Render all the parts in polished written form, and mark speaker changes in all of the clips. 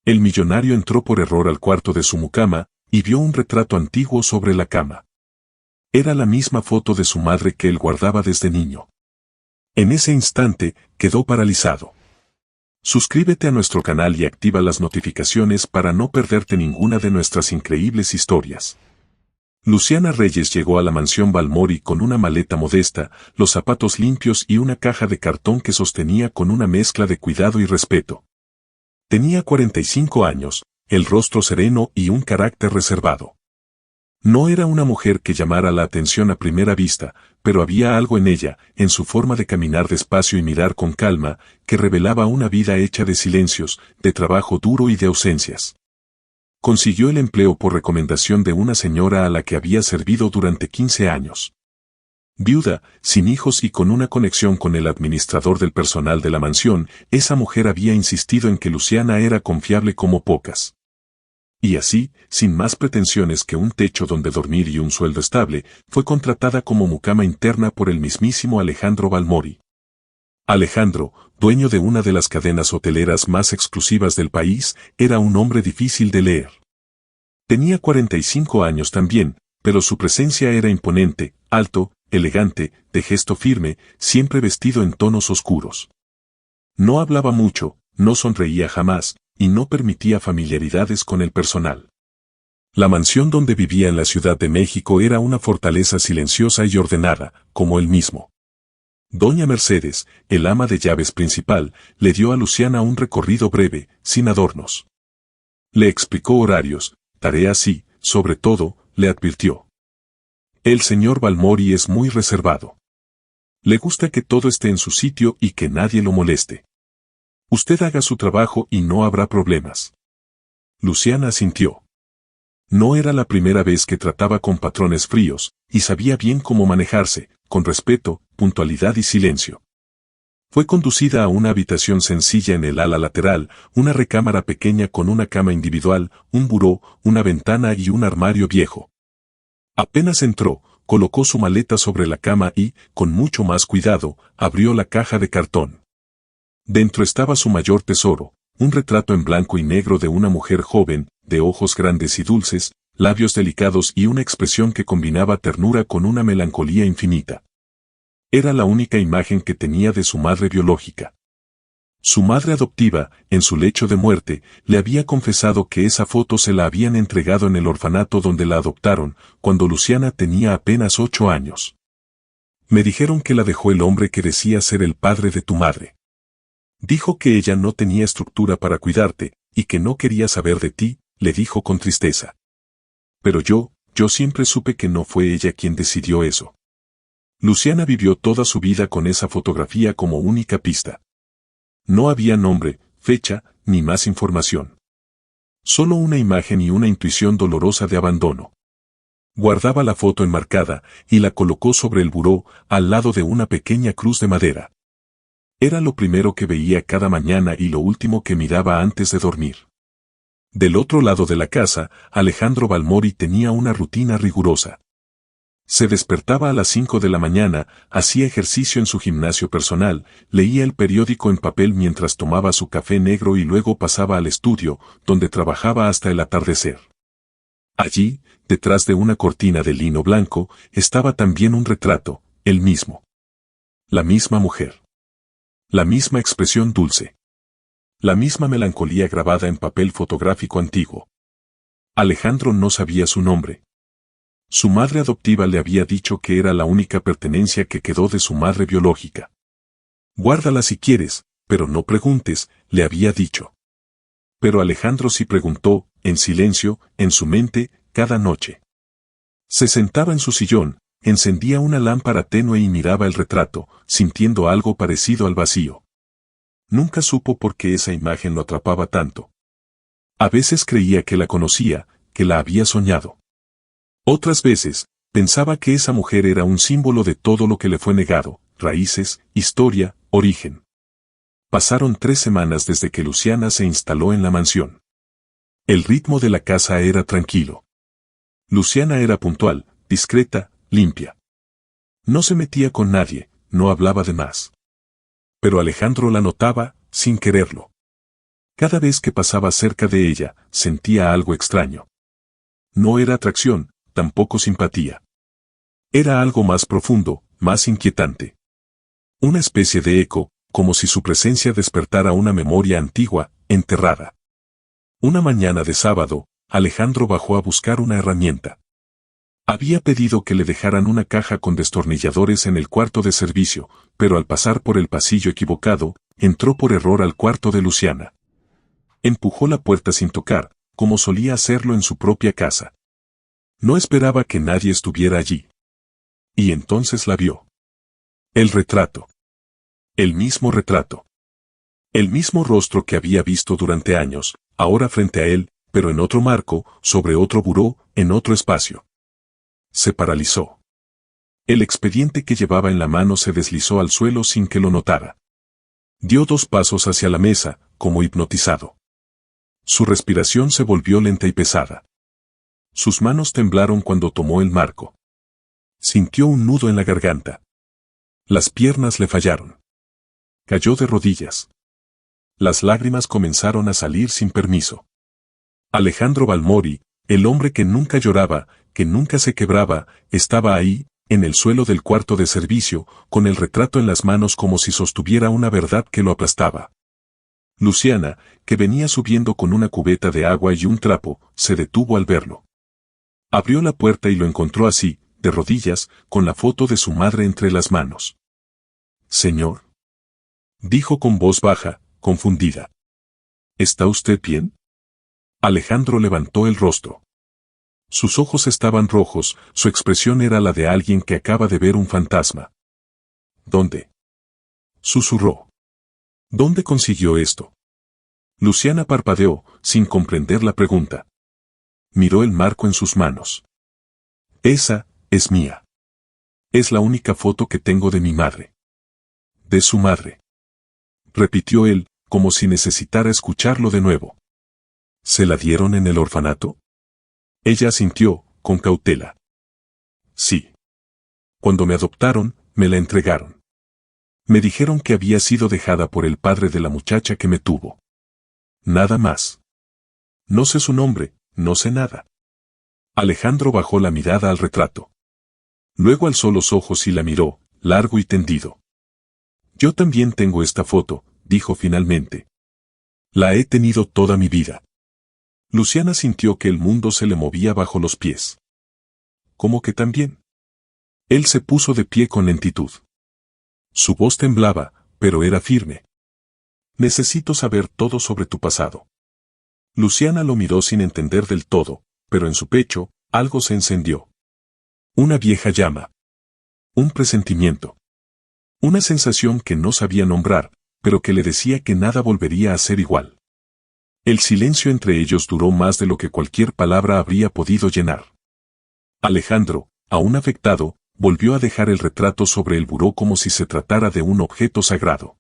Speaker 1: El millonario entró por error al cuarto de su mucama y vio un retrato antiguo sobre la cama. Era la misma foto de su madre que él guardaba desde niño. En ese instante, quedó paralizado. Suscríbete a nuestro canal y activa las notificaciones para no perderte ninguna de nuestras increíbles historias. Luciana Reyes llegó a la mansión Balmori con una maleta modesta, los zapatos limpios y una caja de cartón que sostenía con una mezcla de cuidado y respeto. Tenía 45 años, el rostro sereno y un carácter reservado. No era una mujer que llamara la atención a primera vista, pero había algo en ella, en su forma de caminar despacio y mirar con calma, que revelaba una vida hecha de silencios, de trabajo duro y de ausencias. Consiguió el empleo por recomendación de una señora a la que había servido durante 15 años. Viuda, sin hijos y con una conexión con el administrador del personal de la mansión, esa mujer había insistido en que Luciana era confiable como pocas. Y así, sin más pretensiones que un techo donde dormir y un sueldo estable, fue contratada como mucama interna por el mismísimo Alejandro Balmori. Alejandro, dueño de una de las cadenas hoteleras más exclusivas del país, era un hombre difícil de leer. Tenía 45 años también, pero su presencia era imponente, alto, elegante, de gesto firme, siempre vestido en tonos oscuros. No hablaba mucho, no sonreía jamás, y no permitía familiaridades con el personal. La mansión donde vivía en la Ciudad de México era una fortaleza silenciosa y ordenada, como él mismo. Doña Mercedes, el ama de llaves principal, le dio a Luciana un recorrido breve, sin adornos. Le explicó horarios, tareas y, sobre todo, le advirtió. El señor Balmori es muy reservado. Le gusta que todo esté en su sitio y que nadie lo moleste. Usted haga su trabajo y no habrá problemas. Luciana asintió. No era la primera vez que trataba con patrones fríos, y sabía bien cómo manejarse, con respeto, puntualidad y silencio. Fue conducida a una habitación sencilla en el ala lateral, una recámara pequeña con una cama individual, un buró, una ventana y un armario viejo. Apenas entró, colocó su maleta sobre la cama y, con mucho más cuidado, abrió la caja de cartón. Dentro estaba su mayor tesoro, un retrato en blanco y negro de una mujer joven, de ojos grandes y dulces, labios delicados y una expresión que combinaba ternura con una melancolía infinita. Era la única imagen que tenía de su madre biológica. Su madre adoptiva, en su lecho de muerte, le había confesado que esa foto se la habían entregado en el orfanato donde la adoptaron, cuando Luciana tenía apenas 8 años. Me dijeron que la dejó el hombre que decía ser el padre de tu madre. Dijo que ella no tenía estructura para cuidarte, y que no quería saber de ti, le dijo con tristeza. Pero yo siempre supe que no fue ella quien decidió eso. Luciana vivió toda su vida con esa fotografía como única pista. No había nombre, fecha, ni más información. Solo una imagen y una intuición dolorosa de abandono. Guardaba la foto enmarcada, y la colocó sobre el buró, al lado de una pequeña cruz de madera. Era lo primero que veía cada mañana y lo último que miraba antes de dormir. Del otro lado de la casa, Alejandro Balmori tenía una rutina rigurosa. Se despertaba a las 5 de la mañana, hacía ejercicio en su gimnasio personal, leía el periódico en papel mientras tomaba su café negro y luego pasaba al estudio, donde trabajaba hasta el atardecer. Allí, detrás de una cortina de lino blanco, estaba también un retrato, el mismo. La misma mujer. La misma expresión dulce. La misma melancolía grabada en papel fotográfico antiguo. Alejandro no sabía su nombre. Su madre adoptiva le había dicho que era la única pertenencia que quedó de su madre biológica. Guárdala si quieres, pero no preguntes, le había dicho. Pero Alejandro sí preguntó, en silencio, en su mente, cada noche. Se sentaba en su sillón, encendía una lámpara tenue y miraba el retrato, sintiendo algo parecido al vacío. Nunca supo por qué esa imagen lo atrapaba tanto. A veces creía que la conocía, que la había soñado. Otras veces, pensaba que esa mujer era un símbolo de todo lo que le fue negado, raíces, historia, origen. Pasaron 3 semanas desde que Luciana se instaló en la mansión. El ritmo de la casa era tranquilo. Luciana era puntual, discreta, limpia. No se metía con nadie, no hablaba de más. Pero Alejandro la notaba, sin quererlo. Cada vez que pasaba cerca de ella, sentía algo extraño. No era atracción, tampoco simpatía. Era algo más profundo, más inquietante. Una especie de eco, como si su presencia despertara una memoria antigua, enterrada. Una mañana de sábado, Alejandro bajó a buscar una herramienta. Había pedido que le dejaran una caja con destornilladores en el cuarto de servicio, pero al pasar por el pasillo equivocado, entró por error al cuarto de Luciana. Empujó la puerta sin tocar, como solía hacerlo en su propia casa. No esperaba que nadie estuviera allí. Y entonces la vio. El retrato. El mismo retrato. El mismo rostro que había visto durante años, ahora frente a él, pero en otro marco, sobre otro buró, en otro espacio. Se paralizó. El expediente que llevaba en la mano se deslizó al suelo sin que lo notara. Dio 2 pasos hacia la mesa, como hipnotizado. Su respiración se volvió lenta y pesada. Sus manos temblaron cuando tomó el marco. Sintió un nudo en la garganta. Las piernas le fallaron. Cayó de rodillas. Las lágrimas comenzaron a salir sin permiso. Alejandro Balmori, el hombre que nunca lloraba, que nunca se quebraba, estaba ahí, en el suelo del cuarto de servicio, con el retrato en las manos como si sostuviera una verdad que lo aplastaba. Luciana, que venía subiendo con una cubeta de agua y un trapo, se detuvo al verlo. Abrió la puerta y lo encontró así, de rodillas, con la foto de su madre entre las manos. «Señor», dijo con voz baja, confundida. «¿Está usted bien?» Alejandro levantó el rostro. Sus ojos estaban rojos, su expresión era la de alguien que acaba de ver un fantasma. «¿Dónde?», susurró. «¿Dónde consiguió esto?». Luciana parpadeó, sin comprender la pregunta. Miró el marco en sus manos. «Esa es mía. Es la única foto que tengo de mi madre». «¿De su madre?», repitió él, como si necesitara escucharlo de nuevo. «¿Se la dieron en el orfanato?». Ella asintió, con cautela. «Sí. Cuando me adoptaron, me la entregaron. Me dijeron que había sido dejada por el padre de la muchacha que me tuvo. Nada más. No sé su nombre, no sé nada». Alejandro bajó la mirada al retrato. Luego alzó los ojos y la miró, largo y tendido. «Yo también tengo esta foto», dijo finalmente. «La he tenido toda mi vida». Luciana sintió que el mundo se le movía bajo los pies. «¿Cómo que también?». Él se puso de pie con lentitud. Su voz temblaba, pero era firme. «Necesito saber todo sobre tu pasado». Luciana lo miró sin entender del todo, pero en su pecho, algo se encendió. Una vieja llama. Un presentimiento. Una sensación que no sabía nombrar, pero que le decía que nada volvería a ser igual. El silencio entre ellos duró más de lo que cualquier palabra habría podido llenar. Alejandro, aún afectado, volvió a dejar el retrato sobre el buró como si se tratara de un objeto sagrado.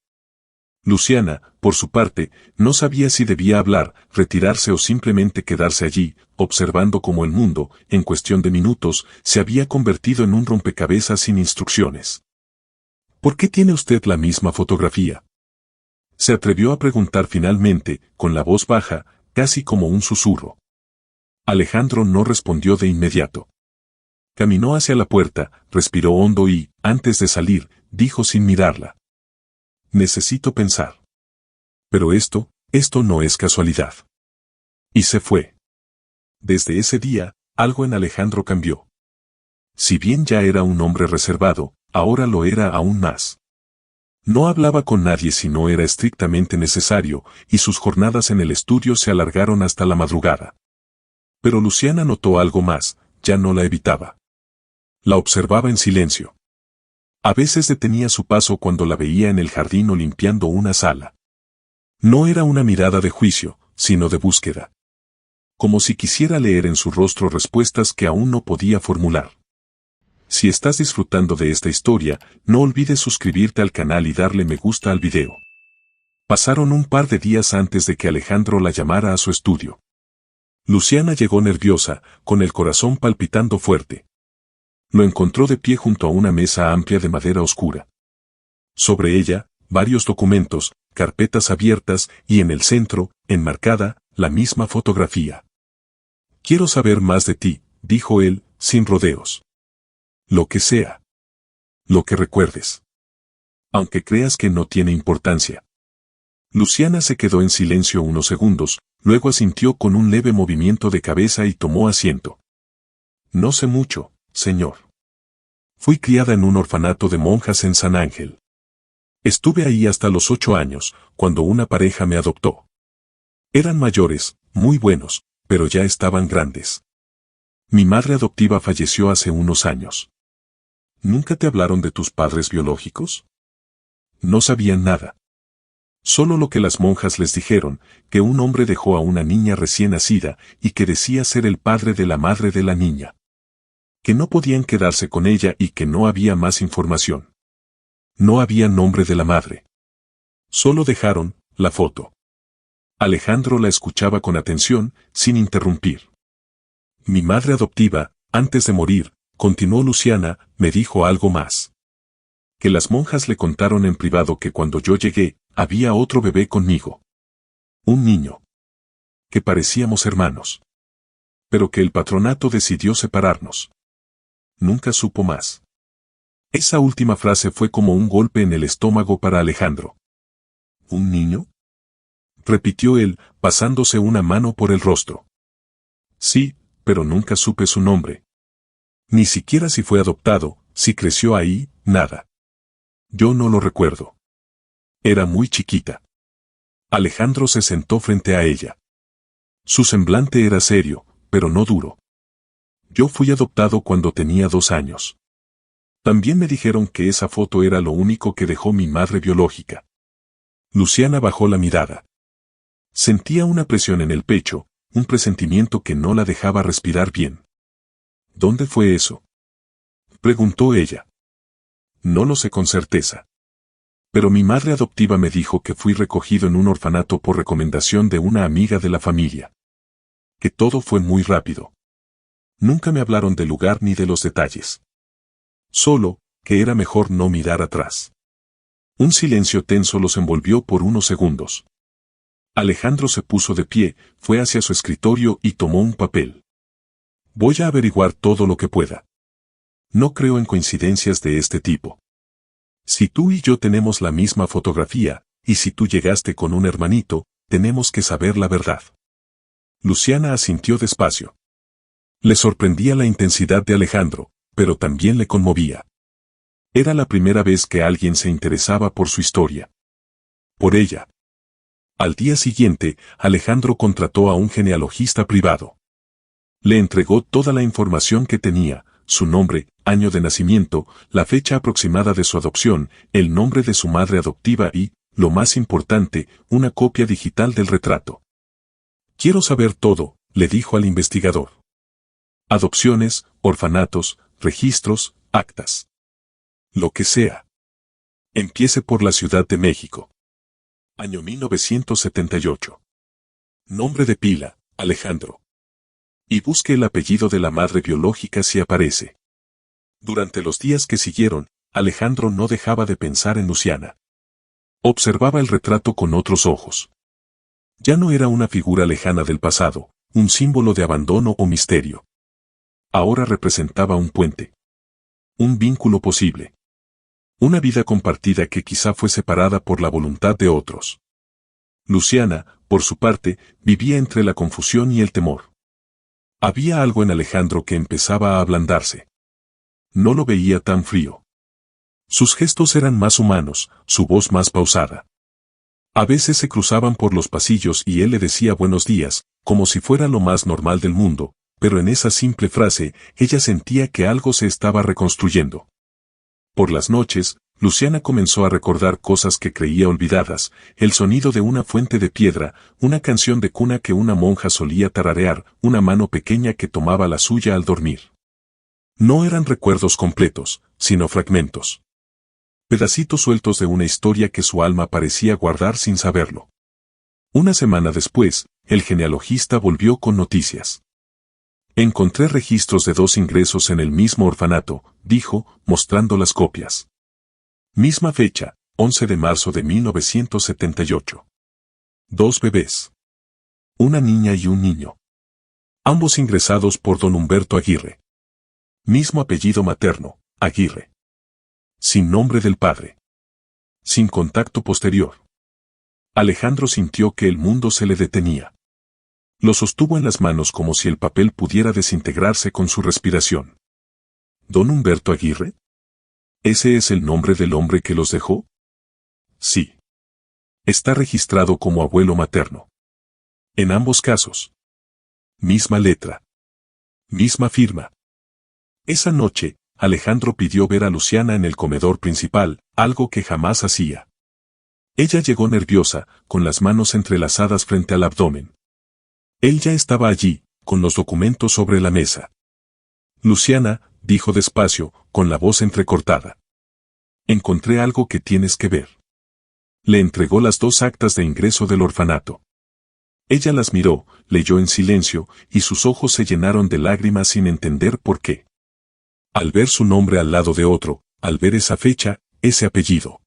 Speaker 1: Luciana, por su parte, no sabía si debía hablar, retirarse o simplemente quedarse allí, observando cómo el mundo, en cuestión de minutos, se había convertido en un rompecabezas sin instrucciones. «¿Por qué tiene usted la misma fotografía?», se atrevió a preguntar finalmente, con la voz baja, casi como un susurro. Alejandro no respondió de inmediato. Caminó hacia la puerta, respiró hondo y, antes de salir, dijo sin mirarla: «Necesito pensar. Pero esto no es casualidad». Y se fue. Desde ese día, algo en Alejandro cambió. Si bien ya era un hombre reservado, ahora lo era aún más. No hablaba con nadie si no era estrictamente necesario, y sus jornadas en el estudio se alargaron hasta la madrugada. Pero Luciana notó algo más, ya no la evitaba. La observaba en silencio. A veces detenía su paso cuando la veía en el jardín o limpiando una sala. No era una mirada de juicio, sino de búsqueda. Como si quisiera leer en su rostro respuestas que aún no podía formular. Si estás disfrutando de esta historia, no olvides suscribirte al canal y darle me gusta al video. Pasaron un par de días antes de que Alejandro la llamara a su estudio. Luciana llegó nerviosa, con el corazón palpitando fuerte. Lo encontró de pie junto a una mesa amplia de madera oscura. Sobre ella, varios documentos, carpetas abiertas y en el centro, enmarcada, la misma fotografía. Quiero saber más de ti, dijo él, sin rodeos. Lo que sea. Lo que recuerdes. Aunque creas que no tiene importancia. Luciana se quedó en silencio unos segundos, luego asintió con un leve movimiento de cabeza y tomó asiento. No sé mucho, señor. Fui criada en un orfanato de monjas en San Ángel. Estuve ahí hasta los 8 años, cuando una pareja me adoptó. Eran mayores, muy buenos, pero ya estaban grandes. Mi madre adoptiva falleció hace unos años. ¿Nunca te hablaron de tus padres biológicos? No sabían nada. Solo lo que las monjas les dijeron, que un hombre dejó a una niña recién nacida y que decía ser el padre de la madre de la niña. Que no podían quedarse con ella y que no había más información. No había nombre de la madre. Solo dejaron la foto. Alejandro la escuchaba con atención, sin interrumpir. Mi madre adoptiva, antes de morir, continuó Luciana, me dijo algo más. Que las monjas le contaron en privado que cuando yo llegué, había otro bebé conmigo. Un niño. Que parecíamos hermanos. Pero que el patronato decidió separarnos. Nunca supo más. Esa última frase fue como un golpe en el estómago para Alejandro. ¿Un niño? Repitió él, pasándose una mano por el rostro. Sí, pero nunca supe su nombre. Ni siquiera si fue adoptado, si creció ahí, nada. Yo no lo recuerdo. Era muy chiquita. Alejandro se sentó frente a ella. Su semblante era serio, pero no duro. Yo fui adoptado cuando tenía 2 años. También me dijeron que esa foto era lo único que dejó mi madre biológica. Luciana bajó la mirada. Sentía una presión en el pecho, un presentimiento que no la dejaba respirar bien. ¿Dónde fue eso?, preguntó ella. No lo sé con certeza. Pero mi madre adoptiva me dijo que fui recogido en un orfanato por recomendación de una amiga de la familia. Que todo fue muy rápido. Nunca me hablaron del lugar ni de los detalles. Solo, que era mejor no mirar atrás. Un silencio tenso los envolvió por unos segundos. Alejandro se puso de pie, fue hacia su escritorio y tomó un papel. Voy a averiguar todo lo que pueda. No creo en coincidencias de este tipo. Si tú y yo tenemos la misma fotografía, y si tú llegaste con un hermanito, tenemos que saber la verdad. Luciana asintió despacio. Le sorprendía la intensidad de Alejandro, pero también le conmovía. Era la primera vez que alguien se interesaba por su historia. Por ella. Al día siguiente, Alejandro contrató a un genealogista privado. Le entregó toda la información que tenía, su nombre, año de nacimiento, la fecha aproximada de su adopción, el nombre de su madre adoptiva y, lo más importante, una copia digital del retrato. Quiero saber todo, le dijo al investigador. Adopciones, orfanatos, registros, actas. Lo que sea. Empiece por la Ciudad de México. Año 1978. Nombre de pila, Alejandro. Y busque el apellido de la madre biológica si aparece. Durante los días que siguieron, Alejandro no dejaba de pensar en Luciana. Observaba el retrato con otros ojos. Ya no era una figura lejana del pasado, un símbolo de abandono o misterio. Ahora representaba un puente. Un vínculo posible. Una vida compartida que quizá fue separada por la voluntad de otros. Luciana, por su parte, vivía entre la confusión y el temor. Había algo en Alejandro que empezaba a ablandarse. No lo veía tan frío. Sus gestos eran más humanos, su voz más pausada. A veces se cruzaban por los pasillos y él le decía buenos días, como si fuera lo más normal del mundo, pero en esa simple frase, ella sentía que algo se estaba reconstruyendo. Por las noches, Luciana comenzó a recordar cosas que creía olvidadas, el sonido de una fuente de piedra, una canción de cuna que una monja solía tararear, una mano pequeña que tomaba la suya al dormir. No eran recuerdos completos, sino fragmentos. Pedacitos sueltos de una historia que su alma parecía guardar sin saberlo. Una semana después, el genealogista volvió con noticias. Encontré registros de 2 ingresos en el mismo orfanato, dijo, mostrando las copias. Misma fecha, 11 de marzo de 1978. Dos bebés. Una niña y un niño. Ambos ingresados por don Humberto Aguirre. Mismo apellido materno, Aguirre. Sin nombre del padre. Sin contacto posterior. Alejandro sintió que el mundo se le detenía. Lo sostuvo en las manos como si el papel pudiera desintegrarse con su respiración. ¿Don Humberto Aguirre? ¿Ese es el nombre del hombre que los dejó? Sí. Está registrado como abuelo materno. En ambos casos. Misma letra. Misma firma. Esa noche, Alejandro pidió ver a Luciana en el comedor principal, algo que jamás hacía. Ella llegó nerviosa, con las manos entrelazadas frente al abdomen. Él ya estaba allí, con los documentos sobre la mesa. Luciana, dijo despacio, con la voz entrecortada. Encontré algo que tienes que ver. Le entregó las 2 actas de ingreso del orfanato. Ella las miró, leyó en silencio, y sus ojos se llenaron de lágrimas sin entender por qué. Al ver su nombre al lado de otro, al ver esa fecha, ese apellido.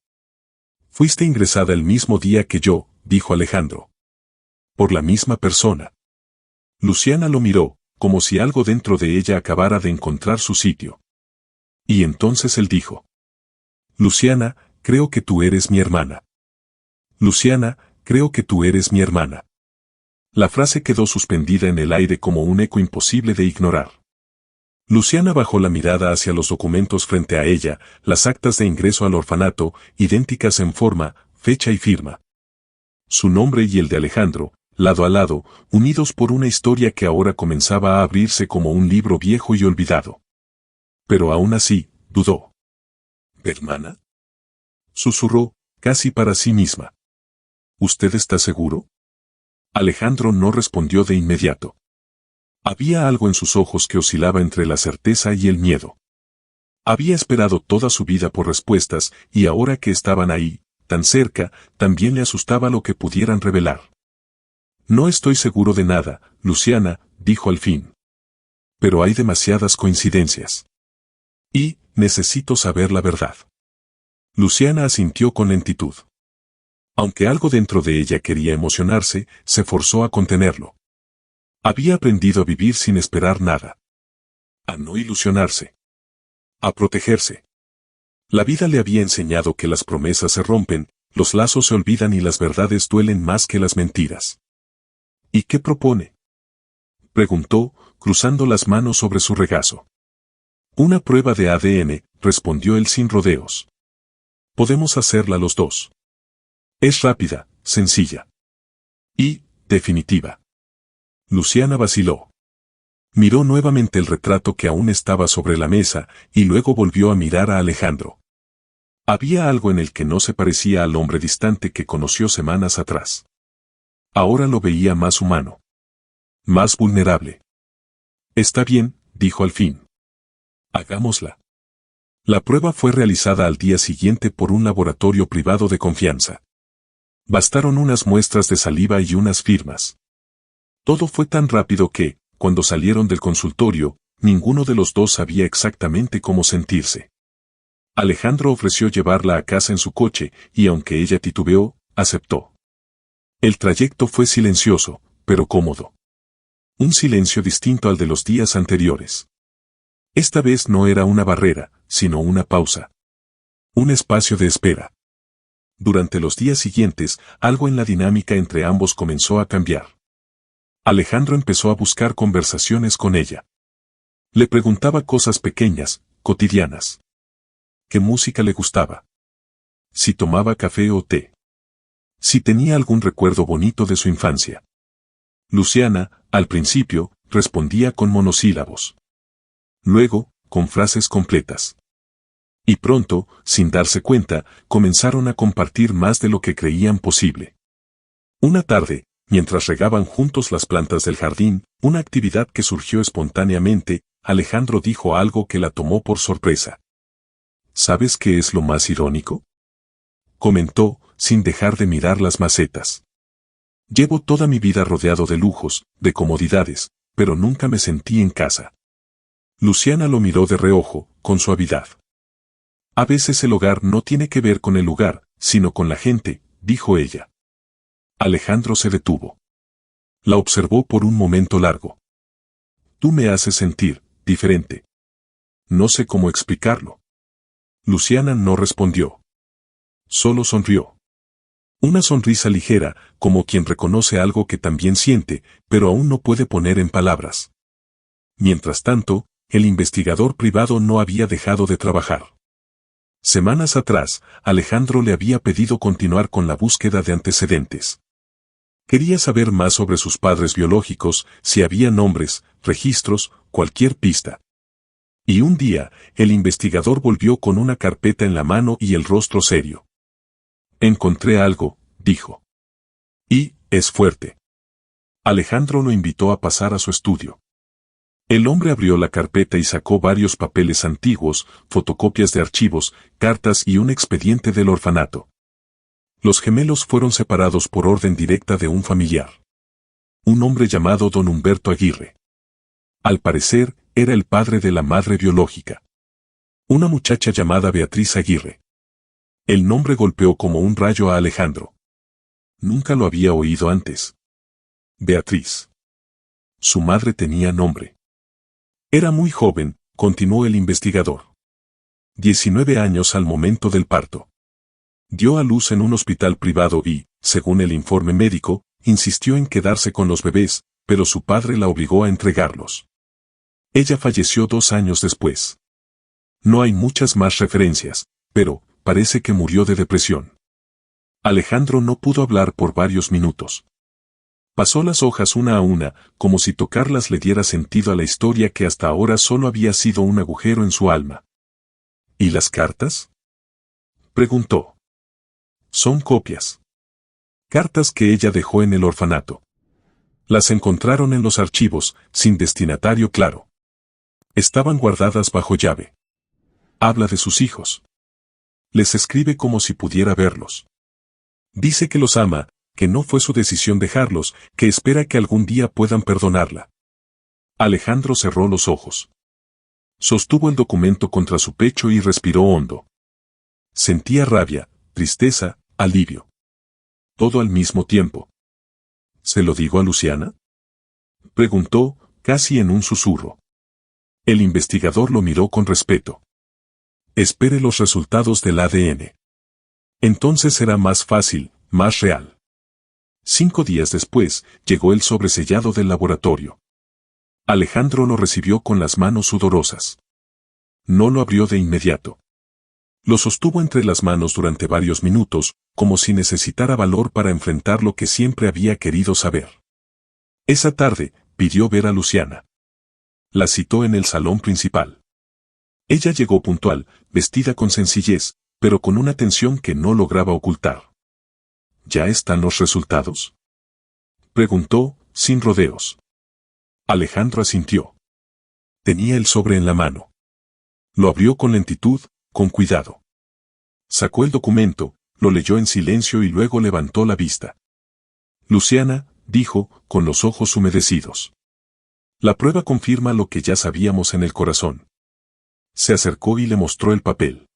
Speaker 1: Fuiste ingresada el mismo día que yo, dijo Alejandro. Por la misma persona. Luciana lo miró, como si algo dentro de ella acabara de encontrar su sitio. Y entonces él dijo. Luciana, creo que tú eres mi hermana. Luciana, creo que tú eres mi hermana. La frase quedó suspendida en el aire como un eco imposible de ignorar. Luciana bajó la mirada hacia los documentos frente a ella, las actas de ingreso al orfanato, idénticas en forma, fecha y firma. Su nombre y el de Alejandro, lado a lado, unidos por una historia que ahora comenzaba a abrirse como un libro viejo y olvidado. Pero aún así, dudó. ¿Hermana? Susurró, casi para sí misma. ¿Usted está seguro? Alejandro no respondió de inmediato. Había algo en sus ojos que oscilaba entre la certeza y el miedo. Había esperado toda su vida por respuestas, y ahora que estaban ahí, tan cerca, también le asustaba lo que pudieran revelar. No estoy seguro de nada, Luciana, dijo al fin. Pero hay demasiadas coincidencias. Y, necesito saber la verdad. Luciana asintió con lentitud. Aunque algo dentro de ella quería emocionarse, se forzó a contenerlo. Había aprendido a vivir sin esperar nada. A no ilusionarse. A protegerse. La vida le había enseñado que las promesas se rompen, los lazos se olvidan y las verdades duelen más que las mentiras. ¿Y qué propone? Preguntó, cruzando las manos sobre su regazo. Una prueba de ADN, respondió él sin rodeos. Podemos hacerla los dos. Es rápida, sencilla. Y, definitiva. Luciana vaciló. Miró nuevamente el retrato que aún estaba sobre la mesa, y luego volvió a mirar a Alejandro. Había algo en el que no se parecía al hombre distante que conoció semanas atrás. Ahora lo veía más humano. Más vulnerable. Está bien, dijo al fin. Hagámosla. La prueba fue realizada al día siguiente por un laboratorio privado de confianza. Bastaron unas muestras de saliva y unas firmas. Todo fue tan rápido que, cuando salieron del consultorio, ninguno de los dos sabía exactamente cómo sentirse. Alejandro ofreció llevarla a casa en su coche, y aunque ella titubeó, aceptó. El trayecto fue silencioso, pero cómodo. Un silencio distinto al de los días anteriores. Esta vez no era una barrera, sino una pausa. Un espacio de espera. Durante los días siguientes, algo en la dinámica entre ambos comenzó a cambiar. Alejandro empezó a buscar conversaciones con ella. Le preguntaba cosas pequeñas, cotidianas. ¿Qué música le gustaba? Si tomaba café o té. Si tenía algún recuerdo bonito de su infancia. Luciana, al principio, respondía con monosílabos. Luego, con frases completas. Y pronto, sin darse cuenta, comenzaron a compartir más de lo que creían posible. Una tarde, mientras regaban juntos las plantas del jardín, una actividad que surgió espontáneamente, Alejandro dijo algo que la tomó por sorpresa. ¿Sabes qué es lo más irónico? Comentó, sin dejar de mirar las macetas. Llevo toda mi vida rodeado de lujos, de comodidades, pero nunca me sentí en casa. Luciana lo miró de reojo, con suavidad. A veces el hogar no tiene que ver con el lugar, sino con la gente, dijo ella. Alejandro se detuvo. La observó por un momento largo. Tú me haces sentir diferente. No sé cómo explicarlo. Luciana no respondió. Solo sonrió. Una sonrisa ligera, como quien reconoce algo que también siente, pero aún no puede poner en palabras. Mientras tanto, el investigador privado no había dejado de trabajar. Semanas atrás, Alejandro le había pedido continuar con la búsqueda de antecedentes. Quería saber más sobre sus padres biológicos, si había nombres, registros, cualquier pista. Y un día, el investigador volvió con una carpeta en la mano y el rostro serio. Encontré algo, dijo. Y, es fuerte. Alejandro lo invitó a pasar a su estudio. El hombre abrió la carpeta y sacó varios papeles antiguos, fotocopias de archivos, cartas y un expediente del orfanato. Los gemelos fueron separados por orden directa de un familiar. Un hombre llamado don Humberto Aguirre. Al parecer, era el padre de la madre biológica. Una muchacha llamada Beatriz Aguirre. El nombre golpeó como un rayo a Alejandro. Nunca lo había oído antes. Beatriz. Su madre tenía nombre. Era muy joven, continuó el investigador. 19 años al momento del parto. Dio a luz en un hospital privado y, según el informe médico, insistió en quedarse con los bebés, pero su padre la obligó a entregarlos. Ella falleció 2 años después. No hay muchas más referencias, pero parece que murió de depresión. Alejandro no pudo hablar por varios minutos. Pasó las hojas una a una, como si tocarlas le diera sentido a la historia que hasta ahora solo había sido un agujero en su alma. ¿Y las cartas?, preguntó. Son copias. Cartas que ella dejó en el orfanato. Las encontraron en los archivos, sin destinatario claro. Estaban guardadas bajo llave. Habla de sus hijos. Les escribe como si pudiera verlos. Dice que los ama, que no fue su decisión dejarlos, que espera que algún día puedan perdonarla. Alejandro cerró los ojos. Sostuvo el documento contra su pecho y respiró hondo. Sentía rabia, tristeza, alivio. Todo al mismo tiempo. ¿Se lo digo a Luciana?, preguntó, casi en un susurro. El investigador lo miró con respeto. Espere los resultados del ADN. Entonces será más fácil, más real. 5 días después, llegó el sobresellado del laboratorio. Alejandro lo recibió con las manos sudorosas. No lo abrió de inmediato. Lo sostuvo entre las manos durante varios minutos, como si necesitara valor para enfrentar lo que siempre había querido saber. Esa tarde, pidió ver a Luciana. La citó en el salón principal. Ella llegó puntual, vestida con sencillez, pero con una tensión que no lograba ocultar. ¿Ya están los resultados?, preguntó, sin rodeos. Alejandro asintió. Tenía el sobre en la mano. Lo abrió con lentitud, con cuidado. Sacó el documento, lo leyó en silencio y luego levantó la vista. Luciana, dijo, con los ojos humedecidos. La prueba confirma lo que ya sabíamos en el corazón. Se acercó y le mostró el papel.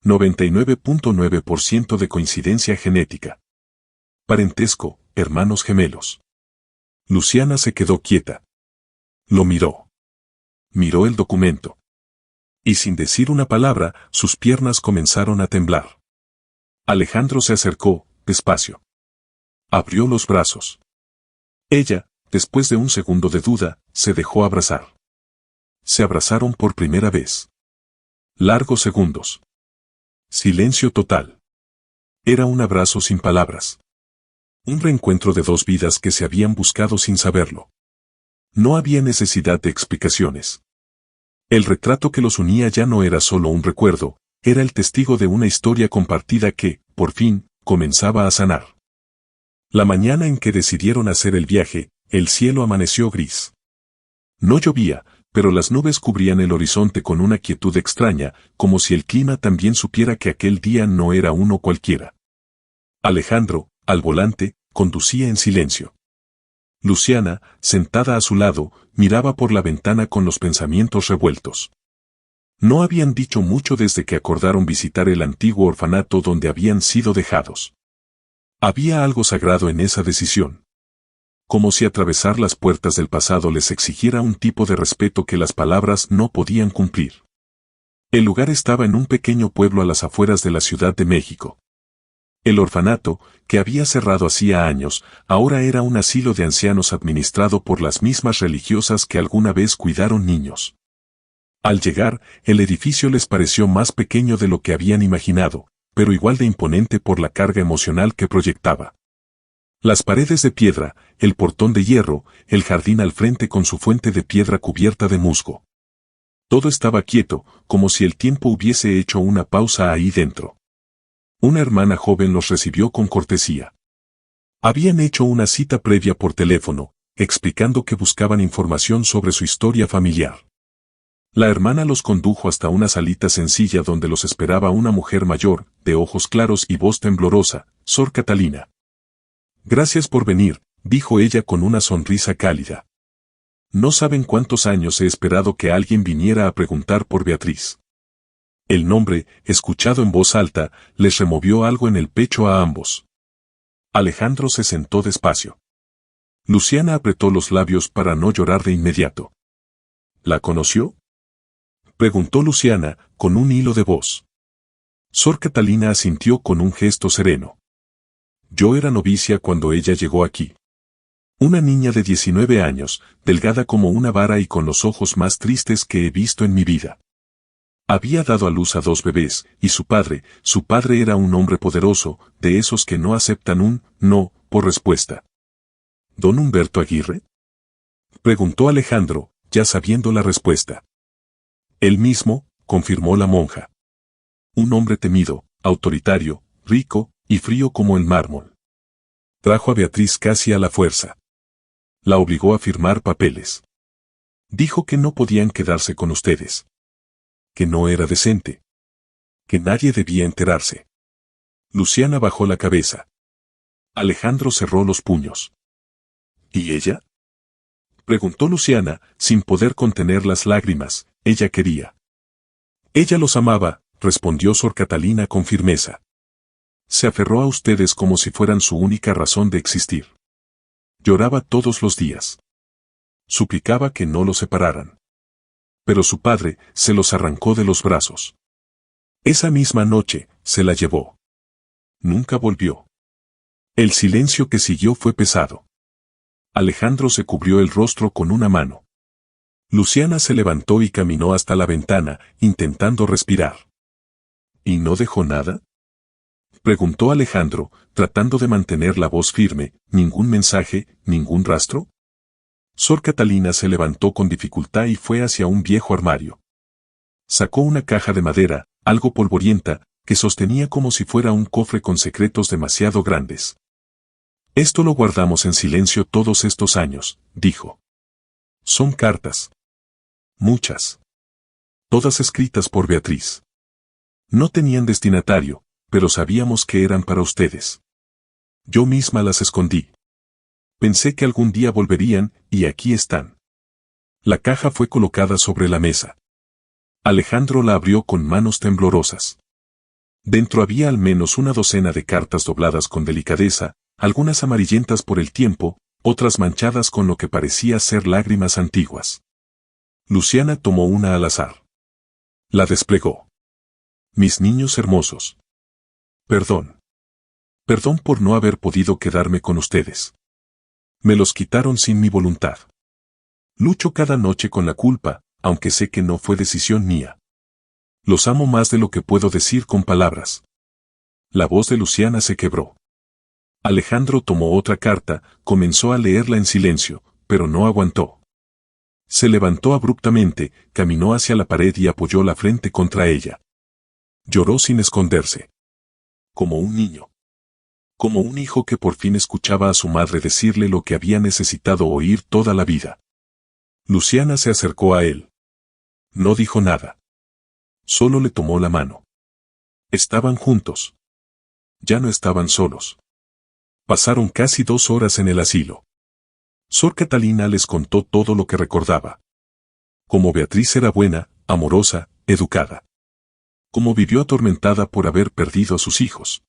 Speaker 1: 99.9% de coincidencia genética. Parentesco, hermanos gemelos. Luciana se quedó quieta. Lo miró. Miró el documento. Y sin decir una palabra, sus piernas comenzaron a temblar. Alejandro se acercó, despacio. Abrió los brazos. Ella, después de un segundo de duda, se dejó abrazar. Se abrazaron por primera vez. Largos segundos. Silencio total. Era un abrazo sin palabras. Un reencuentro de 2 vidas que se habían buscado sin saberlo. No había necesidad de explicaciones. El retrato que los unía ya no era solo un recuerdo, era el testigo de una historia compartida que, por fin, comenzaba a sanar. La mañana en que decidieron hacer el viaje, el cielo amaneció gris. No llovía, pero las nubes cubrían el horizonte con una quietud extraña, como si el clima también supiera que aquel día no era uno cualquiera. Alejandro, al volante, conducía en silencio. Luciana, sentada a su lado, miraba por la ventana con los pensamientos revueltos. No habían dicho mucho desde que acordaron visitar el antiguo orfanato donde habían sido dejados. Había algo sagrado en esa decisión. Como si atravesar las puertas del pasado les exigiera un tipo de respeto que las palabras no podían cumplir. El lugar estaba en un pequeño pueblo a las afueras de la Ciudad de México. El orfanato, que había cerrado hacía años, ahora era un asilo de ancianos administrado por las mismas religiosas que alguna vez cuidaron niños. Al llegar, el edificio les pareció más pequeño de lo que habían imaginado, pero igual de imponente por la carga emocional que proyectaba. Las paredes de piedra, el portón de hierro, el jardín al frente con su fuente de piedra cubierta de musgo. Todo estaba quieto, como si el tiempo hubiese hecho una pausa ahí dentro. Una hermana joven los recibió con cortesía. Habían hecho una cita previa por teléfono, explicando que buscaban información sobre su historia familiar. La hermana los condujo hasta una salita sencilla donde los esperaba una mujer mayor, de ojos claros y voz temblorosa, Sor Catalina. Gracias por venir, dijo ella con una sonrisa cálida. No saben cuántos años he esperado que alguien viniera a preguntar por Beatriz. El nombre, escuchado en voz alta, les removió algo en el pecho a ambos. Alejandro se sentó despacio. Luciana apretó los labios para no llorar de inmediato. ¿La conoció?, preguntó Luciana, con un hilo de voz. Sor Catalina asintió con un gesto sereno. Yo era novicia cuando ella llegó aquí. Una niña de 19 años, delgada como una vara y con los ojos más tristes que he visto en mi vida. Había dado a luz a 2 bebés, y su padre era un hombre poderoso, de esos que no aceptan un no por respuesta. ¿Don Humberto Aguirre?, preguntó Alejandro, ya sabiendo la respuesta. Él mismo, confirmó la monja. Un hombre temido, autoritario, rico y frío como el mármol. Trajo a Beatriz casi a la fuerza. La obligó a firmar papeles. Dijo que no podían quedarse con ustedes. Que no era decente. Que nadie debía enterarse. Luciana bajó la cabeza. Alejandro cerró los puños. ¿Y ella?, preguntó Luciana, sin poder contener las lágrimas. Ella quería. Ella los amaba, respondió Sor Catalina con firmeza. Se aferró a ustedes como si fueran su única razón de existir. Lloraba todos los días. Suplicaba que no los separaran. Pero su padre se los arrancó de los brazos. Esa misma noche, se la llevó. Nunca volvió. El silencio que siguió fue pesado. Alejandro se cubrió el rostro con una mano. Luciana se levantó y caminó hasta la ventana, intentando respirar. ¿Y no dejó nada?, preguntó Alejandro, tratando de mantener la voz firme. ¿Ningún mensaje, ningún rastro? Sor Catalina se levantó con dificultad y fue hacia un viejo armario. Sacó una caja de madera, algo polvorienta, que sostenía como si fuera un cofre con secretos demasiado grandes. Esto lo guardamos en silencio todos estos años, dijo. Son cartas. Muchas. Todas escritas por Beatriz. No tenían destinatario, pero sabíamos que eran para ustedes. Yo misma las escondí. Pensé que algún día volverían, y aquí están. La caja fue colocada sobre la mesa. Alejandro la abrió con manos temblorosas. Dentro había al menos una docena de cartas dobladas con delicadeza, algunas amarillentas por el tiempo, otras manchadas con lo que parecía ser lágrimas antiguas. Luciana tomó una al azar. La desplegó. Mis niños hermosos. Perdón. Perdón por no haber podido quedarme con ustedes. Me los quitaron sin mi voluntad. Lucho cada noche con la culpa, aunque sé que no fue decisión mía. Los amo más de lo que puedo decir con palabras. La voz de Luciana se quebró. Alejandro tomó otra carta, comenzó a leerla en silencio, pero no aguantó. Se levantó abruptamente, caminó hacia la pared y apoyó la frente contra ella. Lloró sin esconderse. Como un niño. Como un hijo que por fin escuchaba a su madre decirle lo que había necesitado oír toda la vida. Luciana se acercó a él. No dijo nada. Solo le tomó la mano. Estaban juntos. Ya no estaban solos. Pasaron casi 2 horas en el asilo. Sor Catalina les contó todo lo que recordaba. Como Beatriz era buena, amorosa, educada. Cómo vivió atormentada por haber perdido a sus hijos.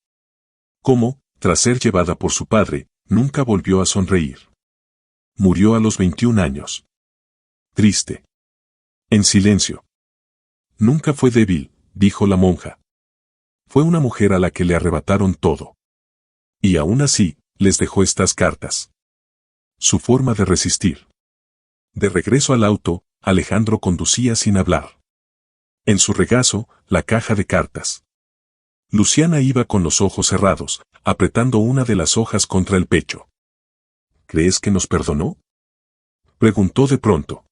Speaker 1: Cómo, tras ser llevada por su padre, nunca volvió a sonreír. Murió a los 21 años. Triste. En silencio. Nunca fue débil, dijo la monja. Fue una mujer a la que le arrebataron todo. Y aún así, les dejó estas cartas. Su forma de resistir. De regreso al auto, Alejandro conducía sin hablar. En su regazo, la caja de cartas. Luciana iba con los ojos cerrados, apretando una de las hojas contra el pecho. ¿Crees que nos perdonó? Preguntó de pronto.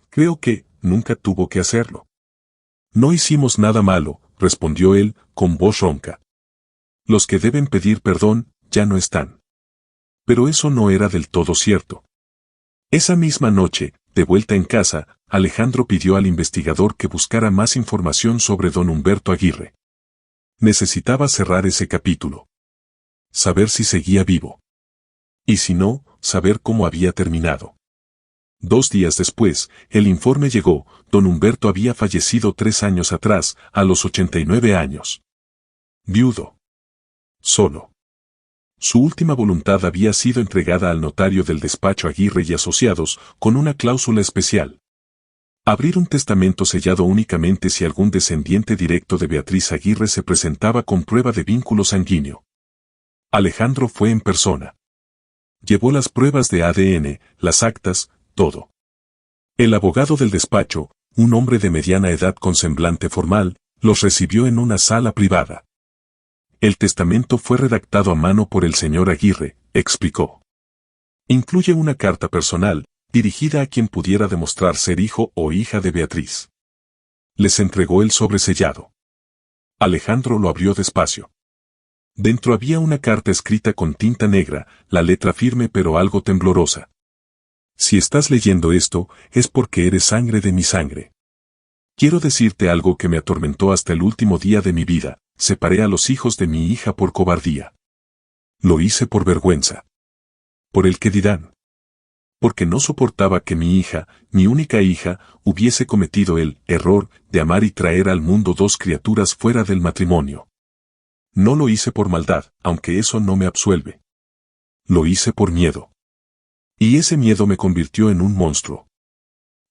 Speaker 1: Creo que nunca tuvo que hacerlo. No hicimos nada malo, respondió él, con voz ronca. Los que deben pedir perdón, ya no están. Pero eso no era del todo cierto. Esa misma noche, de vuelta en casa, Alejandro pidió al investigador que buscara más información sobre don Humberto Aguirre. Necesitaba cerrar ese capítulo. Saber si seguía vivo. Y si no, saber cómo había terminado. 2 días después, el informe llegó. Don Humberto había fallecido 3 años atrás, a los 89 años. Viudo. Solo. Su última voluntad había sido entregada al notario del despacho Aguirre y Asociados, con una cláusula especial. Abrir un testamento sellado únicamente si algún descendiente directo de Beatriz Aguirre se presentaba con prueba de vínculo sanguíneo. Alejandro fue en persona. Llevó las pruebas de ADN, las actas, todo. El abogado del despacho, un hombre de mediana edad con semblante formal, los recibió en una sala privada. El testamento fue redactado a mano por el señor Aguirre, explicó. Incluye una carta personal, dirigida a quien pudiera demostrar ser hijo o hija de Beatriz. Les entregó el sobre sellado. Alejandro lo abrió despacio. Dentro había una carta escrita con tinta negra, la letra firme pero algo temblorosa. Si estás leyendo esto, es porque eres sangre de mi sangre. Quiero decirte algo que me atormentó hasta el último día de mi vida, separé a los hijos de mi hija por cobardía. Lo hice por vergüenza. Por el que dirán. Porque no soportaba que mi hija, mi única hija, hubiese cometido el error de amar y traer al mundo 2 criaturas fuera del matrimonio. No lo hice por maldad, aunque eso no me absuelve. Lo hice por miedo. Y ese miedo me convirtió en un monstruo.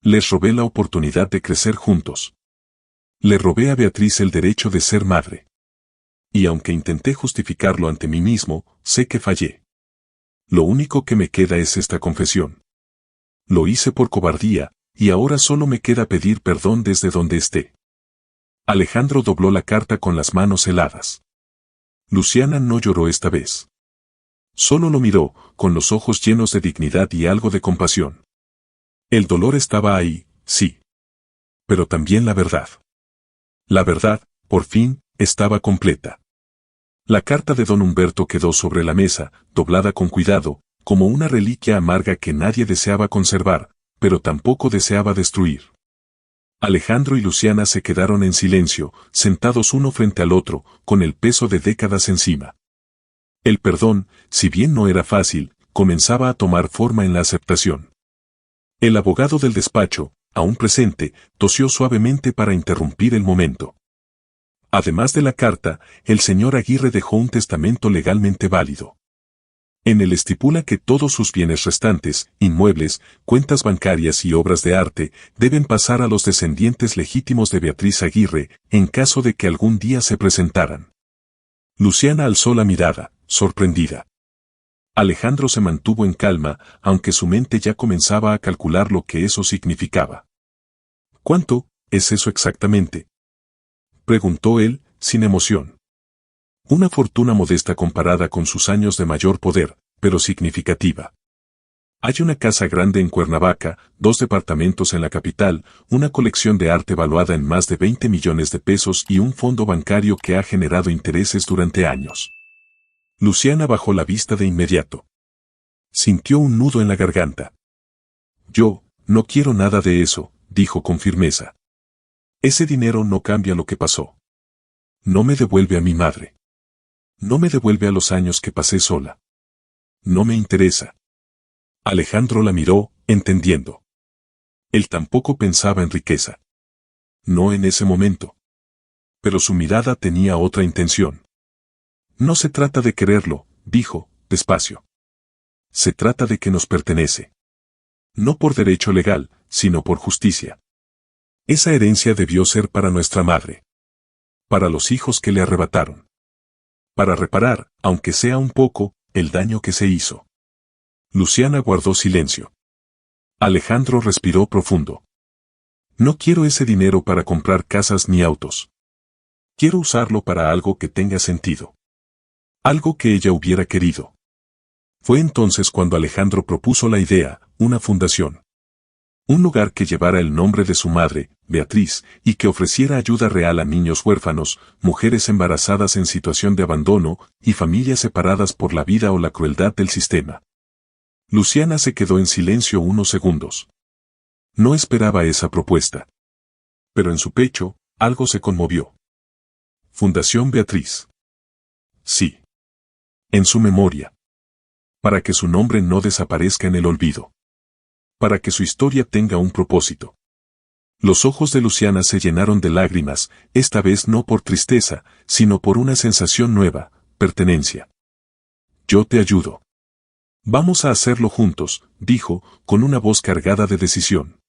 Speaker 1: Les robé la oportunidad de crecer juntos. Le robé a Beatriz el derecho de ser madre. Y aunque intenté justificarlo ante mí mismo, sé que fallé. Lo único que me queda es esta confesión. Lo hice por cobardía, y ahora solo me queda pedir perdón desde donde esté. Alejandro dobló la carta con las manos heladas. Luciana no lloró esta vez. Solo lo miró, con los ojos llenos de dignidad y algo de compasión. El dolor estaba ahí, sí. Pero también la verdad. La verdad, por fin, estaba completa. La carta de don Humberto quedó sobre la mesa, doblada con cuidado, como una reliquia amarga que nadie deseaba conservar, pero tampoco deseaba destruir. Alejandro y Luciana se quedaron en silencio, sentados uno frente al otro, con el peso de décadas encima. El perdón, si bien no era fácil, comenzaba a tomar forma en la aceptación. El abogado del despacho, aún presente, tosió suavemente para interrumpir el momento. Además de la carta, el señor Aguirre dejó un testamento legalmente válido. En él estipula que todos sus bienes restantes, inmuebles, cuentas bancarias y obras de arte, deben pasar a los descendientes legítimos de Beatriz Aguirre, en caso de que algún día se presentaran. Luciana alzó la mirada, sorprendida. Alejandro se mantuvo en calma, aunque su mente ya comenzaba a calcular lo que eso significaba. ¿Cuánto es eso exactamente?, preguntó él, sin emoción. Una fortuna modesta comparada con sus años de mayor poder, pero significativa. Hay una casa grande en Cuernavaca, 2 departamentos en la capital, una colección de arte valuada en más de 20 millones de pesos y un fondo bancario que ha generado intereses durante años. Luciana bajó la vista de inmediato. Sintió un nudo en la garganta. Yo, no quiero nada de eso, dijo con firmeza. Ese dinero no cambia lo que pasó. No me devuelve a mi madre. No me devuelve a los años que pasé sola. No me interesa. Alejandro la miró, entendiendo. Él tampoco pensaba en riqueza. No en ese momento. Pero su mirada tenía otra intención. No se trata de quererlo, dijo, despacio. Se trata de que nos pertenece. No por derecho legal, sino por justicia. Esa herencia debió ser para nuestra madre. Para los hijos que le arrebataron. Para reparar, aunque sea un poco, el daño que se hizo. Luciana guardó silencio. Alejandro respiró profundo. No quiero ese dinero para comprar casas ni autos. Quiero usarlo para algo que tenga sentido. Algo que ella hubiera querido. Fue entonces cuando Alejandro propuso la idea, una fundación. Un lugar que llevara el nombre de su madre, Beatriz, y que ofreciera ayuda real a niños huérfanos, mujeres embarazadas en situación de abandono, y familias separadas por la vida o la crueldad del sistema. Luciana se quedó en silencio unos segundos. No esperaba esa propuesta. Pero en su pecho, algo se conmovió. Fundación Beatriz. Sí. En su memoria. Para que su nombre no desaparezca en el olvido. Para que su historia tenga un propósito. Los ojos de Luciana se llenaron de lágrimas, esta vez no por tristeza, sino por una sensación nueva, pertenencia. Yo te ayudo. Vamos a hacerlo juntos, dijo, con una voz cargada de decisión.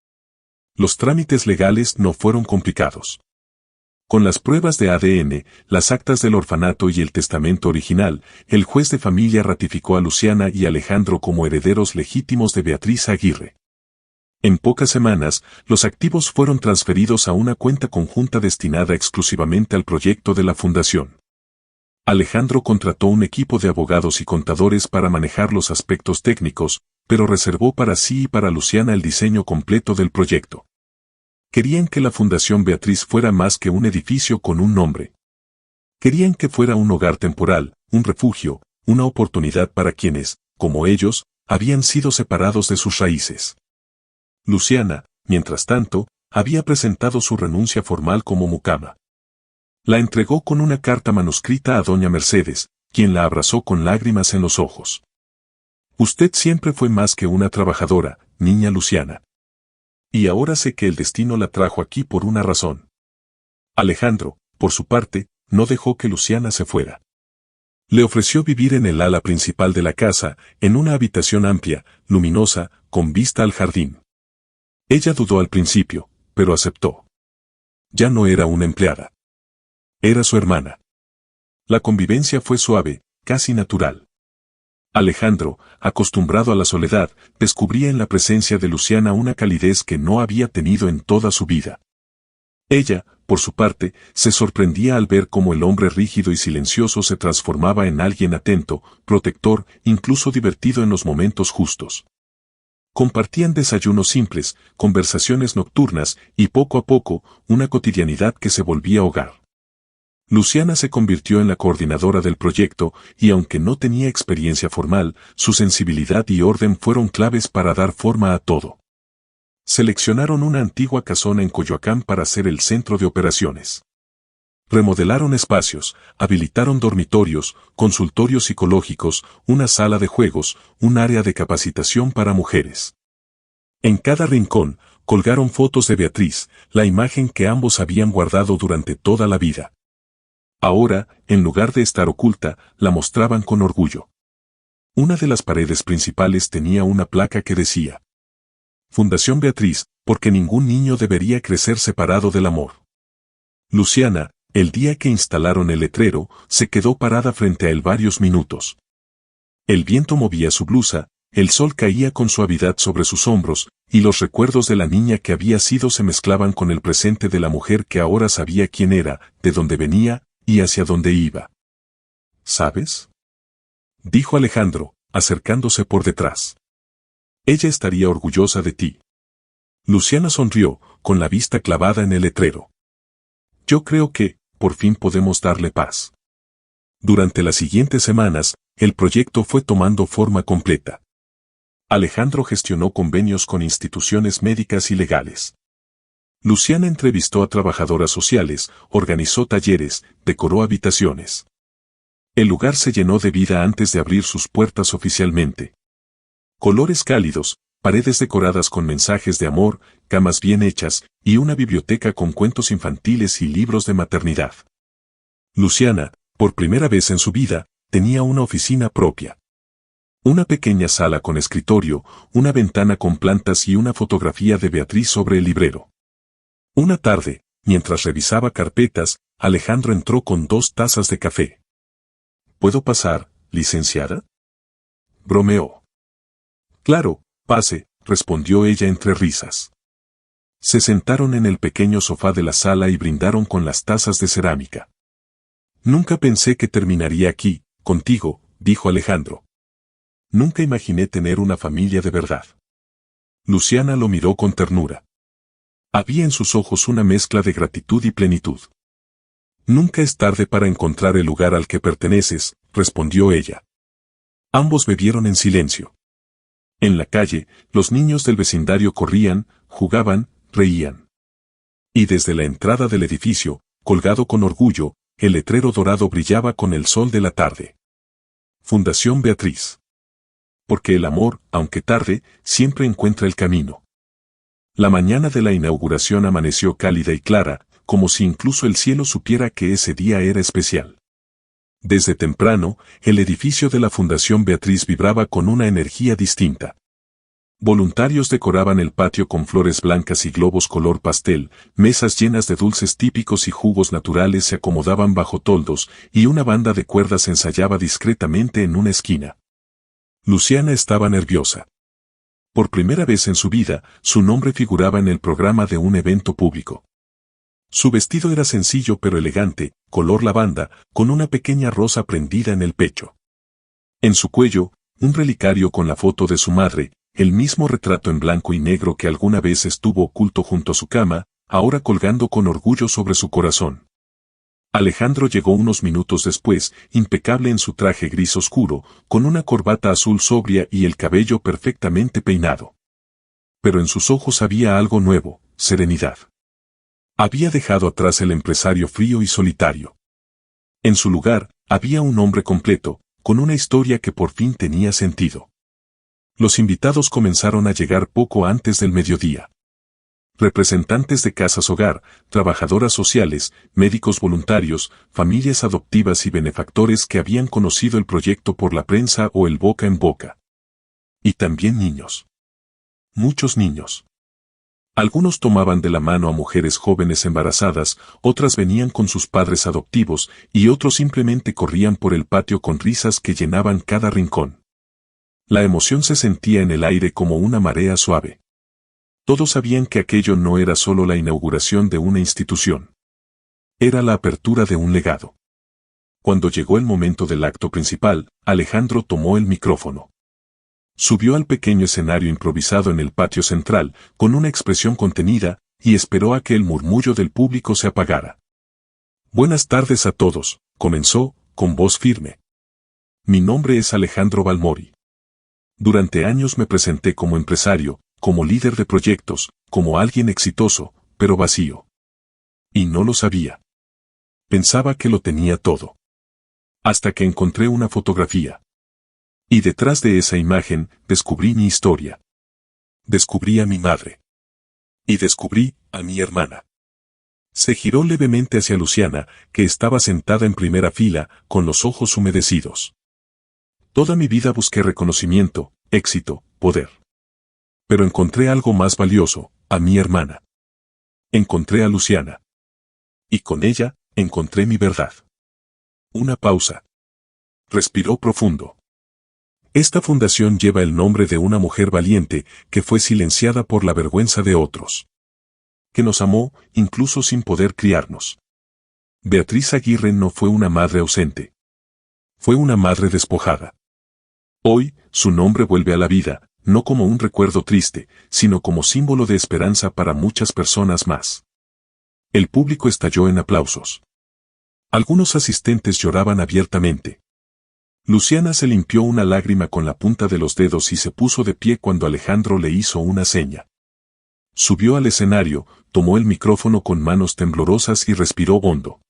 Speaker 1: Los trámites legales no fueron complicados. Con las pruebas de ADN, las actas del orfanato y el testamento original, el juez de familia ratificó a Luciana y Alejandro como herederos legítimos de Beatriz Aguirre. En pocas semanas, los activos fueron transferidos a una cuenta conjunta destinada exclusivamente al proyecto de la fundación. Alejandro contrató un equipo de abogados y contadores para manejar los aspectos técnicos, pero reservó para sí y para Luciana el diseño completo del proyecto. Querían que la Fundación Beatriz fuera más que un edificio con un nombre. Querían que fuera un hogar temporal, un refugio, una oportunidad para quienes, como ellos, habían sido separados de sus raíces. Luciana, mientras tanto, había presentado su renuncia formal como mucama. La entregó con una carta manuscrita a doña Mercedes, quien la abrazó con lágrimas en los ojos. Usted siempre fue más que una trabajadora, niña Luciana. Y ahora sé que el destino la trajo aquí por una razón. Alejandro, por su parte, no dejó que Luciana se fuera. Le ofreció vivir en el ala principal de la casa, en una habitación amplia, luminosa, con vista al jardín. Ella dudó al principio, pero aceptó. Ya no era una empleada. Era su hermana. La convivencia fue suave, casi natural. Alejandro, acostumbrado a la soledad, descubría en la presencia de Luciana una calidez que no había tenido en toda su vida. Ella, por su parte, se sorprendía al ver cómo el hombre rígido y silencioso se transformaba en alguien atento, protector, incluso divertido en los momentos justos. Compartían desayunos simples, conversaciones nocturnas y poco a poco, una cotidianidad que se volvía hogar. Luciana se convirtió en la coordinadora del proyecto y aunque no tenía experiencia formal, su sensibilidad y orden fueron claves para dar forma a todo. Seleccionaron una antigua casona en Coyoacán para ser el centro de operaciones. Remodelaron espacios, habilitaron dormitorios, consultorios psicológicos, una sala de juegos, un área de capacitación para mujeres. En cada rincón, colgaron fotos de Beatriz, la imagen que ambos habían guardado durante toda la vida. Ahora, en lugar de estar oculta, la mostraban con orgullo. Una de las paredes principales tenía una placa que decía: Fundación Beatriz, porque ningún niño debería crecer separado del amor. Luciana, el día que instalaron el letrero, se quedó parada frente a él varios minutos. El viento movía su blusa, el sol caía con suavidad sobre sus hombros, y los recuerdos de la niña que había sido se mezclaban con el presente de la mujer que ahora sabía quién era, de dónde venía, y hacia dónde iba. ¿Sabes?, dijo Alejandro, acercándose por detrás. Ella estaría orgullosa de ti. Luciana sonrió, con la vista clavada en el letrero. Yo creo que, por fin podemos darle paz. Durante las siguientes semanas, el proyecto fue tomando forma completa. Alejandro gestionó convenios con instituciones médicas y legales. Luciana entrevistó a trabajadoras sociales, organizó talleres, decoró habitaciones. El lugar se llenó de vida antes de abrir sus puertas oficialmente. Colores cálidos, paredes decoradas con mensajes de amor, camas bien hechas, y una biblioteca con cuentos infantiles y libros de maternidad. Luciana, por primera vez en su vida, tenía una oficina propia. Una pequeña sala con escritorio, una ventana con plantas y una fotografía de Beatriz sobre el librero. Una tarde, mientras revisaba carpetas, Alejandro entró con 2 tazas de café. ¿Puedo pasar, licenciada?, bromeó. Claro, pase, respondió ella entre risas. Se sentaron en el pequeño sofá de la sala y brindaron con las tazas de cerámica. Nunca pensé que terminaría aquí, contigo, dijo Alejandro. Nunca imaginé tener una familia de verdad. Luciana lo miró con ternura. Había en sus ojos una mezcla de gratitud y plenitud. Nunca es tarde para encontrar el lugar al que perteneces, respondió ella. Ambos bebieron en silencio. En la calle, los niños del vecindario corrían, jugaban, reían. Y desde la entrada del edificio, colgado con orgullo, el letrero dorado brillaba con el sol de la tarde. Fundación Beatriz. Porque el amor, aunque tarde, siempre encuentra el camino. La mañana de la inauguración amaneció cálida y clara, como si incluso el cielo supiera que ese día era especial. Desde temprano, el edificio de la Fundación Beatriz vibraba con una energía distinta. Voluntarios decoraban el patio con flores blancas y globos color pastel, mesas llenas de dulces típicos y jugos naturales se acomodaban bajo toldos, y una banda de cuerdas ensayaba discretamente en una esquina. Luciana estaba nerviosa. Por primera vez en su vida, su nombre figuraba en el programa de un evento público. Su vestido era sencillo pero elegante, color lavanda, con una pequeña rosa prendida en el pecho. En su cuello, un relicario con la foto de su madre, el mismo retrato en blanco y negro que alguna vez estuvo oculto junto a su cama, ahora colgando con orgullo sobre su corazón. Alejandro llegó unos minutos después, impecable en su traje gris oscuro, con una corbata azul sobria y el cabello perfectamente peinado. Pero en sus ojos había algo nuevo, serenidad. Había dejado atrás el empresario frío y solitario. En su lugar, había un hombre completo, con una historia que por fin tenía sentido. Los invitados comenzaron a llegar poco antes del mediodía. Representantes de casas hogar, trabajadoras sociales, médicos voluntarios, familias adoptivas y benefactores que habían conocido el proyecto por la prensa o el boca en boca. Y también niños. Muchos niños. Algunos tomaban de la mano a mujeres jóvenes embarazadas, otras venían con sus padres adoptivos, y otros simplemente corrían por el patio con risas que llenaban cada rincón. La emoción se sentía en el aire como una marea suave. Todos sabían que aquello no era solo la inauguración de una institución. Era la apertura de un legado. Cuando llegó el momento del acto principal, Alejandro tomó el micrófono. Subió al pequeño escenario improvisado en el patio central, con una expresión contenida, y esperó a que el murmullo del público se apagara. Buenas tardes a todos, comenzó, con voz firme. Mi nombre es Alejandro Balmori. Durante años me presenté como empresario, como líder de proyectos, como alguien exitoso, pero vacío. Y no lo sabía. Pensaba que lo tenía todo. Hasta que encontré una fotografía. Y detrás de esa imagen, descubrí mi historia. Descubrí a mi madre. Y descubrí a mi hermana. Se giró levemente hacia Luciana, que estaba sentada en primera fila, con los ojos humedecidos. Toda mi vida busqué reconocimiento, éxito, poder. Pero encontré algo más valioso, a mi hermana. Encontré a Luciana. Y con ella, encontré mi verdad. Una pausa. Respiró profundo. Esta fundación lleva el nombre de una mujer valiente, que fue silenciada por la vergüenza de otros. Que nos amó, incluso sin poder criarnos. Beatriz Aguirre no fue una madre ausente. Fue una madre despojada. Hoy, su nombre vuelve a la vida, no como un recuerdo triste, sino como símbolo de esperanza para muchas personas más. El público estalló en aplausos. Algunos asistentes lloraban abiertamente. Luciana se limpió una lágrima con la punta de los dedos y se puso de pie cuando Alejandro le hizo una seña. Subió al escenario, tomó el micrófono con manos temblorosas y respiró hondo.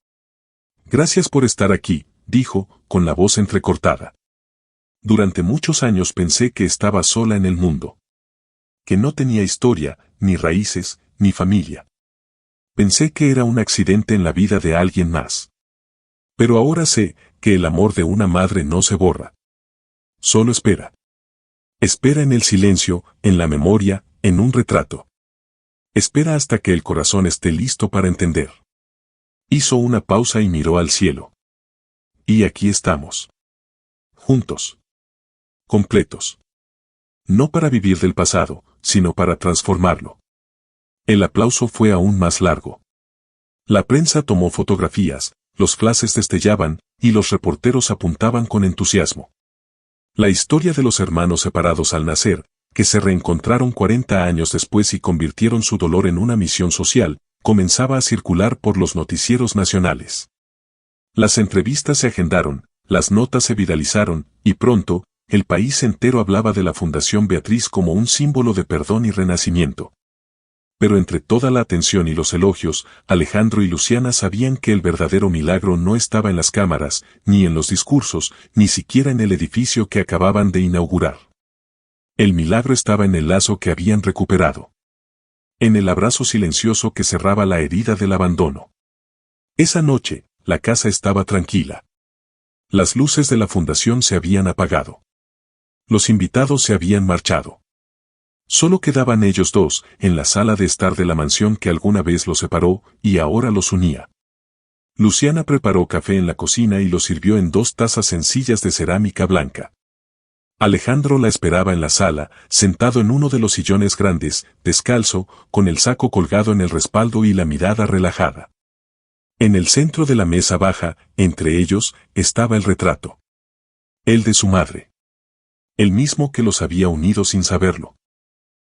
Speaker 1: Gracias por estar aquí, dijo, con la voz entrecortada. Durante muchos años pensé que estaba sola en el mundo. que no tenía historia, ni raíces, ni familia. Pensé que era un accidente en la vida de alguien más. Pero ahora sé que el amor de una madre no se borra. Solo espera. Espera en el silencio, en la memoria, en un retrato. Espera hasta que el corazón esté listo para entender. Hizo una pausa y miró al cielo. Y aquí estamos. Juntos. Completos. No para vivir del pasado, sino para transformarlo. El aplauso fue aún más largo. La prensa tomó fotografías, los flashes destellaban, y los reporteros apuntaban con entusiasmo. La historia de los hermanos separados al nacer, que se reencontraron 40 años después y convirtieron su dolor en una misión social, comenzaba a circular por los noticieros nacionales. Las entrevistas se agendaron, las notas se viralizaron, y pronto, el país entero hablaba de la Fundación Beatriz como un símbolo de perdón y renacimiento. Pero entre toda la atención y los elogios, Alejandro y Luciana sabían que el verdadero milagro no estaba en las cámaras, ni en los discursos, ni siquiera en el edificio que acababan de inaugurar. El milagro estaba en el lazo que habían recuperado. En el abrazo silencioso que cerraba la herida del abandono. Esa noche, la casa estaba tranquila. Las luces de la fundación se habían apagado. Los invitados se habían marchado. Solo quedaban ellos dos, en la sala de estar de la mansión que alguna vez los separó, y ahora los unía. Luciana preparó café en la cocina y lo sirvió en 2 tazas sencillas de cerámica blanca. Alejandro la esperaba en la sala, sentado en uno de los sillones grandes, descalzo, con el saco colgado en el respaldo y la mirada relajada. En el centro de la mesa baja, entre ellos, estaba el retrato. El de su madre. El mismo que los había unido sin saberlo.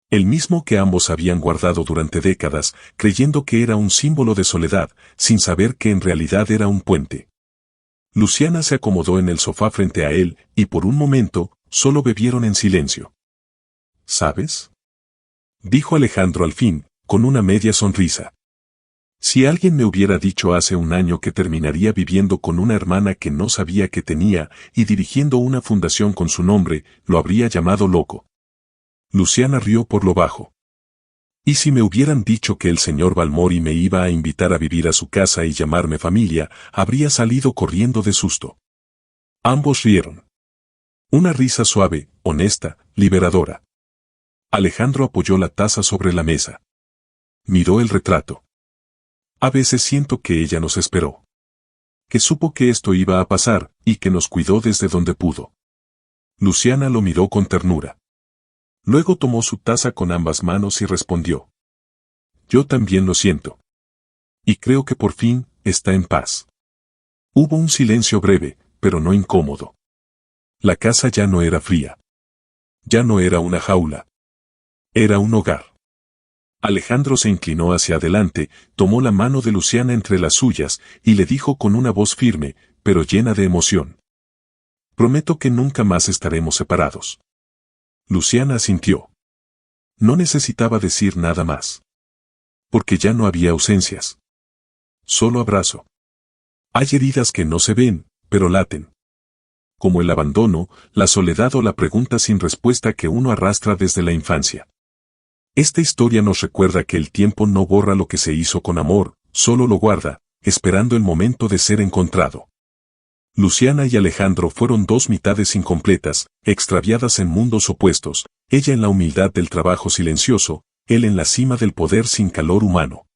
Speaker 1: El mismo que ambos habían guardado durante décadas, creyendo que era un símbolo de soledad, sin saber que en realidad era un puente. Luciana se acomodó en el sofá frente a él, y por un momento, solo bebieron en silencio. ¿Sabes?, dijo Alejandro al fin, con una media sonrisa. Si alguien me hubiera dicho hace un año que terminaría viviendo con una hermana que no sabía que tenía, y dirigiendo una fundación con su nombre, lo habría llamado loco. Luciana rió por lo bajo. ¿Y si me hubieran dicho que el señor Balmori me iba a invitar a vivir a su casa y llamarme familia, habría salido corriendo de susto? Ambos rieron. Una risa suave, honesta, liberadora. Alejandro apoyó la taza sobre la mesa. Miró el retrato. A veces siento que ella nos esperó. Que supo que esto iba a pasar, y que nos cuidó desde donde pudo. Luciana lo miró con ternura. Luego tomó su taza con ambas manos y respondió. Yo también lo siento. Y creo que por fin, está en paz. Hubo un silencio breve, pero no incómodo. La casa ya no era fría. Ya no era una jaula. Era un hogar. Alejandro se inclinó hacia adelante, tomó la mano de Luciana entre las suyas, y le dijo con una voz firme, pero llena de emoción. Prometo que nunca más estaremos separados. Luciana asintió. No necesitaba decir nada más. Porque ya no había ausencias. Solo abrazo. Hay heridas que no se ven, pero laten. Como el abandono, la soledad o la pregunta sin respuesta que uno arrastra desde la infancia. Esta historia nos recuerda que el tiempo no borra lo que se hizo con amor, solo lo guarda, esperando el momento de ser encontrado. Luciana y Alejandro fueron 2 mitades incompletas, extraviadas en mundos opuestos, ella en la humildad del trabajo silencioso, él en la cima del poder sin calor humano.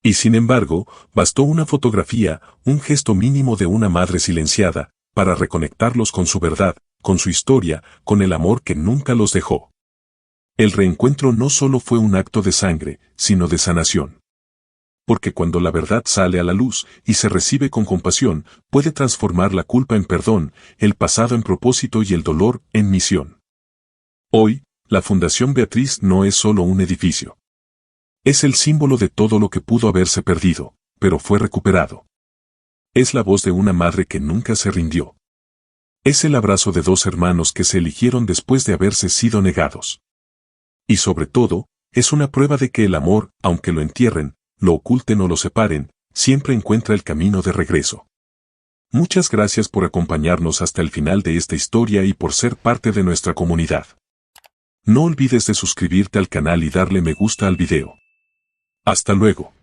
Speaker 1: Y sin embargo, bastó una fotografía, un gesto mínimo de una madre silenciada, para reconectarlos con su verdad, con su historia, con el amor que nunca los dejó. El reencuentro no solo fue un acto de sangre, sino de sanación. Porque cuando la verdad sale a la luz y se recibe con compasión, puede transformar la culpa en perdón, el pasado en propósito y el dolor en misión. Hoy, la Fundación Beatriz no es solo un edificio. Es el símbolo de todo lo que pudo haberse perdido, pero fue recuperado. Es la voz de una madre que nunca se rindió. Es el abrazo de 2 hermanos que se eligieron después de haberse sido negados. Y sobre todo, es una prueba de que el amor, aunque lo entierren, lo oculten o lo separen, siempre encuentra el camino de regreso. Muchas gracias por acompañarnos hasta el final de esta historia y por ser parte de nuestra comunidad. No olvides de suscribirte al canal y darle me gusta al video. Hasta luego.